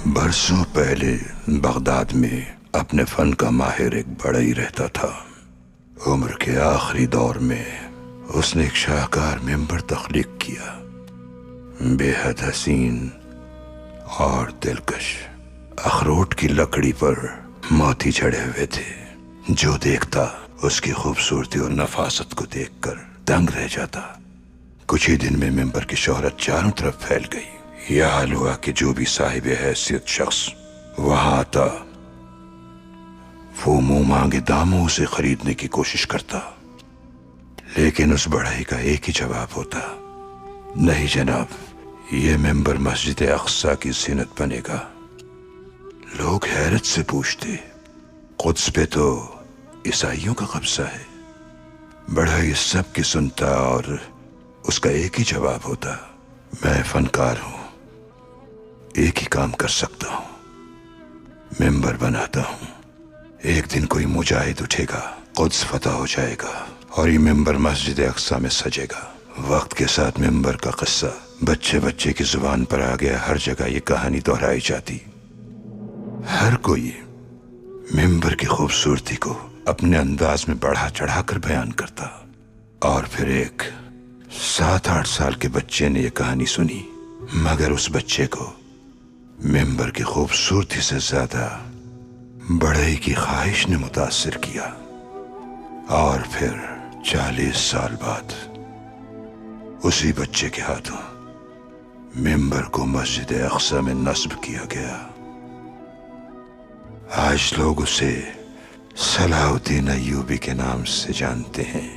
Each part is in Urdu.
برسوں پہلے بغداد میں اپنے فن کا ماہر ایک بڑھئی رہتا تھا۔ عمر کے آخری دور میں اس نے ایک شاہکار ممبر تخلیق کیا، بے حد حسین اور دلکش۔ اخروٹ کی لکڑی پر موتی چڑھے ہوئے تھے، جو دیکھتا اس کی خوبصورتی اور نفاست کو دیکھ کر دنگ رہ جاتا۔ کچھ ہی دن میں ممبر کی شہرت چاروں طرف پھیل گئی۔ یہ حال ہوا کہ جو بھی صاحب حیثیت شخص وہاں آتا، وہ منہ مانگے داموں اسے خریدنے کی کوشش کرتا، لیکن اس بڑھئی کا ایک ہی جواب ہوتا: نہیں جناب، یہ ممبر مسجد اقصی کی زینت بنے گا۔ لوگ حیرت سے پوچھتے، قدس پہ تو عیسائیوں کا قبضہ ہے۔ بڑھئی سب کی سنتا اور اس کا ایک ہی جواب ہوتا: میں فنکار ہوں، ایک ہی کام کر سکتا ہوں، ممبر بناتا ہوں۔ ایک دن کوئی مجاہد اٹھے گا، قدس فتح ہو جائے گا اور یہ ممبر مسجد اقصی میں سجے گا۔ وقت کے ساتھ ممبر کا قصہ بچے بچے کی زبان پر آ گیا۔ ہر جگہ یہ کہانی دہرائی جاتی۔ ہر کوئی ممبر کی خوبصورتی کو اپنے انداز میں بڑھا چڑھا کر بیان کرتا، اور پھر ایک 7-8 سال کے بچے نے یہ کہانی سنی، مگر اس بچے کو ممبر کی خوبصورتی سے زیادہ بڑھئی کی خواہش نے متاثر کیا، اور پھر 40 سال بعد اسی بچے کے ہاتھوں ممبر کو مسجد اقصی میں نصب کیا گیا۔ آج لوگ اسے صلاح الدین ایوبی کے نام سے جانتے ہیں۔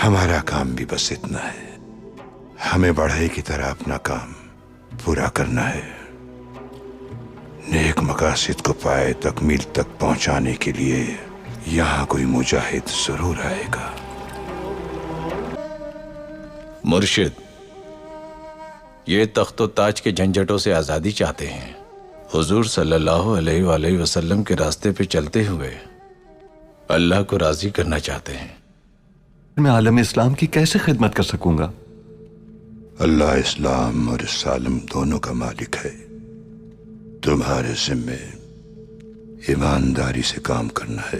ہمارا کام بھی بس اتنا ہے، ہمیں بڑھئی کی طرح اپنا کام پورا کرنا ہے۔ نیک مقاصد کو پائے تکمیل تک پہنچانے کے لیے یہاں کوئی مجاہد ضرور آئے گا۔ مرشد، یہ تخت و تاج کے جھنجھٹوں سے آزادی چاہتے ہیں، حضور صلی اللہ علیہ وآلہ وسلم کے راستے پہ چلتے ہوئے اللہ کو راضی کرنا چاہتے ہیں۔ میں عالم اسلام کی کیسے خدمت کر سکوں گا؟ اللہ اسلام اور اس عالم دونوں کا مالک ہے۔ تمہارے ذمے ایمانداری سے کام کرنا ہے۔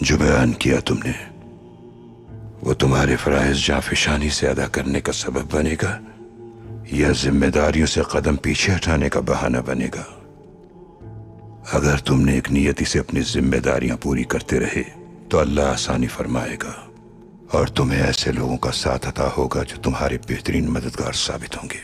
جو بیان کیا تم نے وہ تمہارے فرائض جانفشانی سے ادا کرنے کا سبب بنے گا یا ذمہ داریوں سے قدم پیچھے ہٹانے کا بہانہ بنے گا؟ اگر تم نے ایک نیتی سے اپنی ذمہ داریاں پوری کرتے رہے تو اللہ آسانی فرمائے گا، اور تمہیں ایسے لوگوں کا ساتھ عطا ہوگا جو تمہارے بہترین مددگار ثابت ہوں گے۔